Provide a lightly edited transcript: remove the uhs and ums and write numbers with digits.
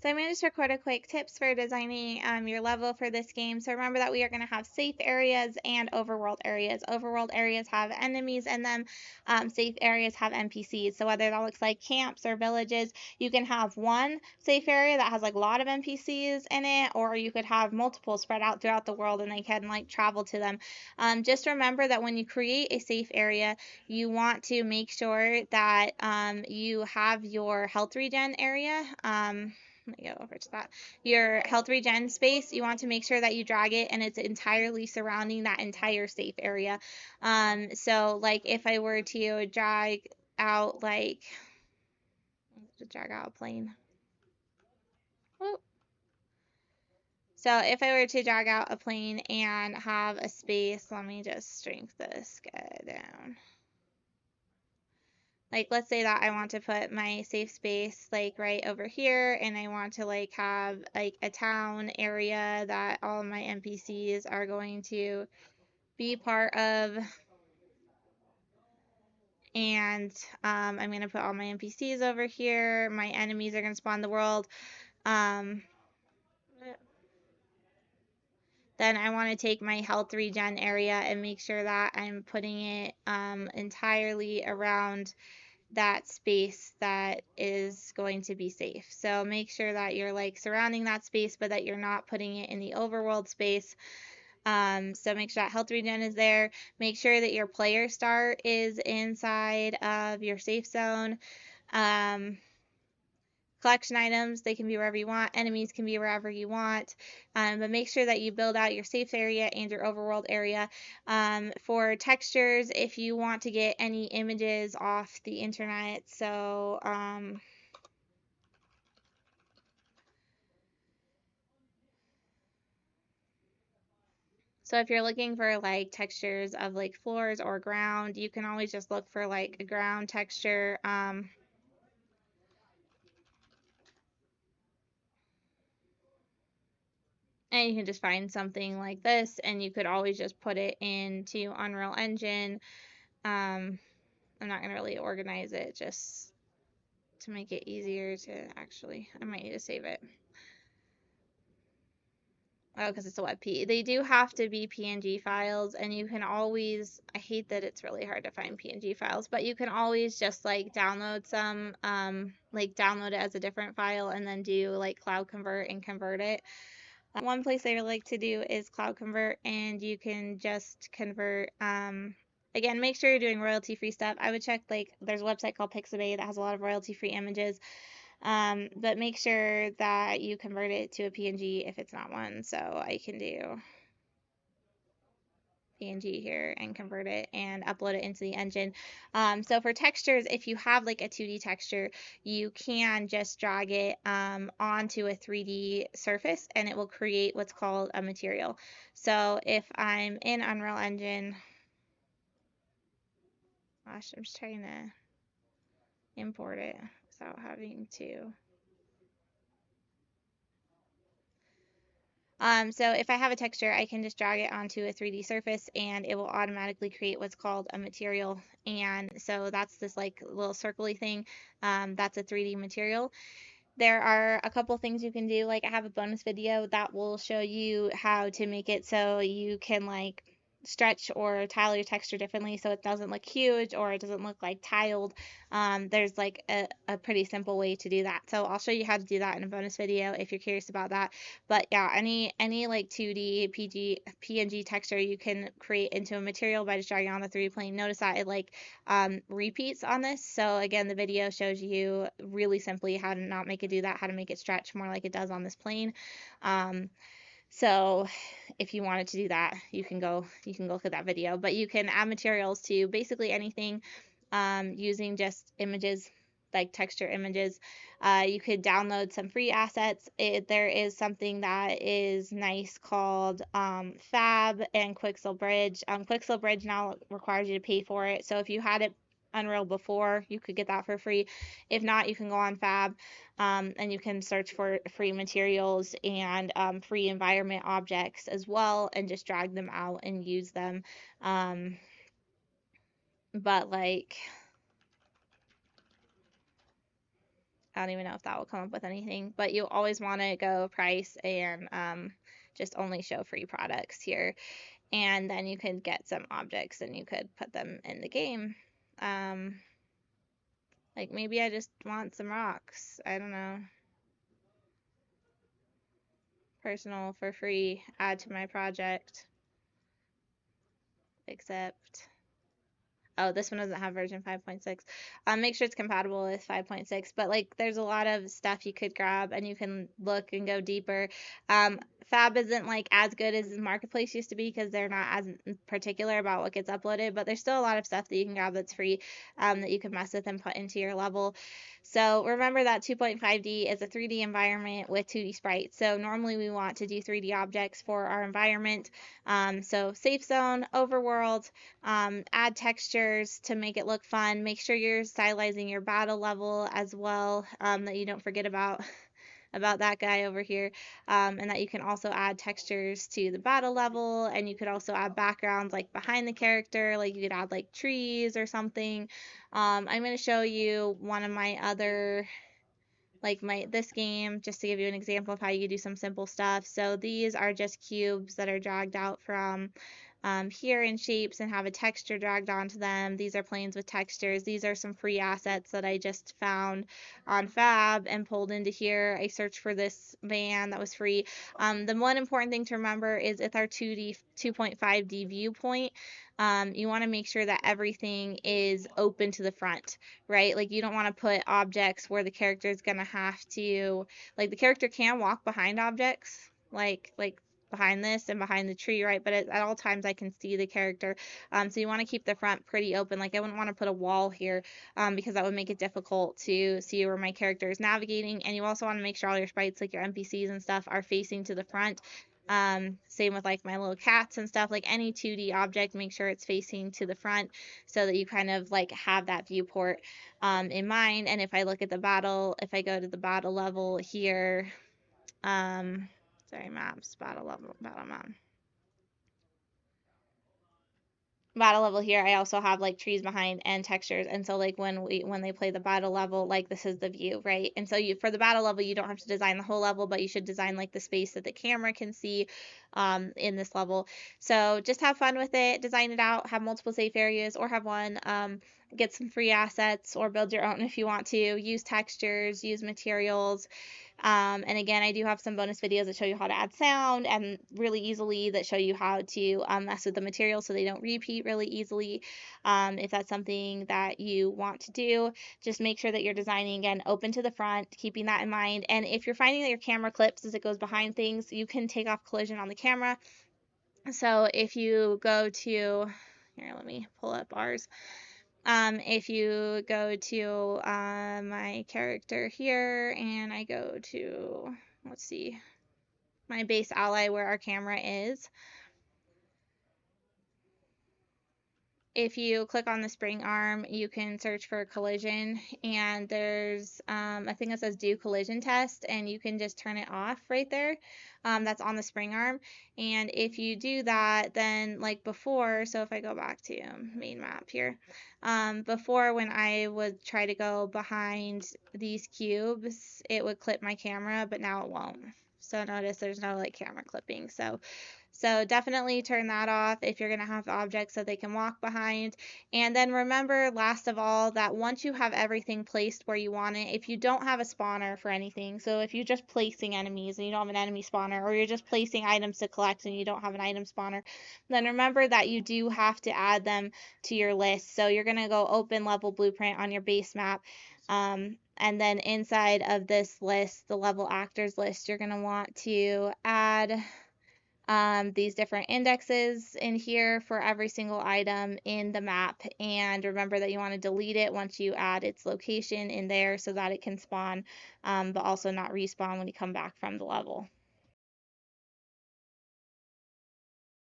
So I'm going to just record a quick tips for designing your level for this game. So remember that we are going to have safe areas and overworld areas. Overworld areas have enemies in them. Safe areas have NPCs. So whether that looks like camps or villages, you can have one safe area that has like a lot of NPCs in it, or you could have multiple spread out throughout the world and they can like travel to them. Just remember that when you create a safe area, you want to make sure that you have your health regen area. Let me go over to that. Your health regen space, you want to make sure that you drag it and it's entirely surrounding that entire safe area. So like if I were to drag out like, drag out a plane. Whoop. So if I were to drag out a plane and have a space, let me just shrink this guy down. Like let's say that I want to put my safe space like right over here and I want to like have like a town area that all my NPCs are going to be part of, and I'm going to put all my NPCs over here. My enemies are going to spawn the world. Then I want to take my health regen area and make sure that I'm putting it entirely around that space that is going to be safe. So make sure that you're like surrounding that space, but that you're not putting it in the overworld space. So make sure that health regen is there. Make sure that your player start is inside of your safe zone. Collection items, they can be wherever you want. Enemies can be wherever you want. But make sure that you build out your safe area and your overworld area. For textures, if you want to get any images off the internet, so if you're looking for like textures of like floors or ground, you can always just look for like a ground texture. And you can just find something like this, and you could always just put it into Unreal Engine. I'm not going to really organize it just to make it easier to actually, I might need to save it. Oh, because it's a WebP. They do have to be PNG files, and you can always, I hate that it's really hard to find PNG files, but you can always just like download some, like download it as a different file and then do like cloud convert and convert it. One place I like to do is cloud convert, and you can just convert, again, make sure you're doing royalty-free stuff. I would check, like, there's a website called Pixabay that has a lot of royalty-free images, but make sure that you convert it to a PNG if it's not one. So I can do PNG here and convert it and upload it into the engine. So for textures, if you have like a 2D texture, you can just drag it onto a 3D surface and it will create what's called a material. So if I'm in Unreal Engine, gosh, I'm just trying to import it without having to. So if I have a texture, I can just drag it onto a 3D surface and it will automatically create what's called a material. And so that's this like little circly thing. That's a 3D material. There are a couple things you can do. Like I have a bonus video that will show you how to make it so you can like stretch or tile your texture differently so it doesn't look huge or it doesn't look like tiled. There's like a pretty simple way to do that. So I'll show you how to do that in a bonus video if you're curious about that. But yeah, any like 2D PNG texture you can create into a material by just dragging on the 3D plane. Notice that it like repeats on this. So again, the video shows you really simply how to not make it do that, how to make it stretch more like it does on this plane. So if you wanted to do that, you can go look at that video. But you can add materials to basically anything using just images, like texture images. You could download some free assets. There is something that is nice called Fab and Quixel Bridge. Quixel Bridge now requires you to pay for it. So if you had it Unreal before, you could get that for free. If not, you can go on Fab and you can search for free materials and free environment objects as well and just drag them out and use them. But like I don't even know if that will come up with anything, but you always want to go price and just only show free products here. And then you could get some objects and you could put them in the game. Like maybe I just want some rocks. I don't know. Personal for free, add to my project, accept. Oh, this one doesn't have version 5.6. Make sure it's compatible with 5.6. But like, there's a lot of stuff you could grab, and you can look and go deeper. Fab isn't like as good as Marketplace used to be because they're not as particular about what gets uploaded. But there's still a lot of stuff that you can grab that's free, that you can mess with and put into your level. So remember that 2.5D is a 3D environment with 2D sprites. So normally we want to do 3D objects for our environment. So safe zone, overworld. Add textures to make it look fun. Make sure you're stylizing your battle level as well, that you don't forget about that guy over here, and that you can also add textures to the battle level, and you could also add backgrounds like behind the character, like you could add like trees or something. I'm going to show you one of my other, like this game, just to give you an example of how you could do some simple stuff. So these are just cubes that are dragged out from here in shapes and have a texture dragged onto them. These are planes with textures. These are some free assets that I just found on Fab and pulled into here. I searched for this van that was free. The one important thing to remember is with our 2.5D viewpoint, you want to make sure that everything is open to the front, right? Like you don't want to put objects where the character is going to have to, like the character can walk behind objects, like behind this and behind the tree, right? But at all times I can see the character. So you want to keep the front pretty open. Like I wouldn't want to put a wall here, because that would make it difficult to see where my character is navigating. And you also want to make sure all your sprites, like your NPCs and stuff, are facing to the front. Same with like my little cats and stuff. Like any 2D object, make sure it's facing to the front so that you kind of like have that viewport in mind. And if I look at the battle, if I go to the battle level here, sorry, maps, battle level, battle map. Battle level here, I also have like trees behind and textures, and so like when they play the battle level, like this is the view, right? And so you, for the battle level, you don't have to design the whole level, but you should design like the space that the camera can see in this level. So just have fun with it, design it out, have multiple safe areas or have one. Get some free assets or build your own if you want to. Use textures, use materials. And again, I do have some bonus videos that show you how to add sound and really easily that show you how to mess with the materials so they don't repeat really easily. If that's something that you want to do, just make sure that you're designing, again, open to the front, keeping that in mind. And if you're finding that your camera clips as it goes behind things, you can take off collision on the camera. So if you go to, here, let me pull up ours. If you go to my character here and I go to, let's see, my base ally where our camera is, if you click on the spring arm, you can search for collision, and there's a thing that says do collision test, and you can just turn it off right there. That's on the spring arm. And if you do that, then like before, so if I go back to main map here, before when I would try to go behind these cubes, it would clip my camera, but now it won't. So notice there's no like camera clipping. So definitely turn that off if you're going to have objects that they can walk behind. And then remember, last of all, that once you have everything placed where you want it, if you don't have a spawner for anything, so if you're just placing enemies and you don't have an enemy spawner, or you're just placing items to collect and you don't have an item spawner, then remember that you do have to add them to your list. So you're going to go open level blueprint on your base map. And then inside of this list, the level actors list, you're going to want to add these different indexes in here for every single item in the map. And remember that you want to delete it once you add its location in there so that it can spawn, but also not respawn when you come back from the level.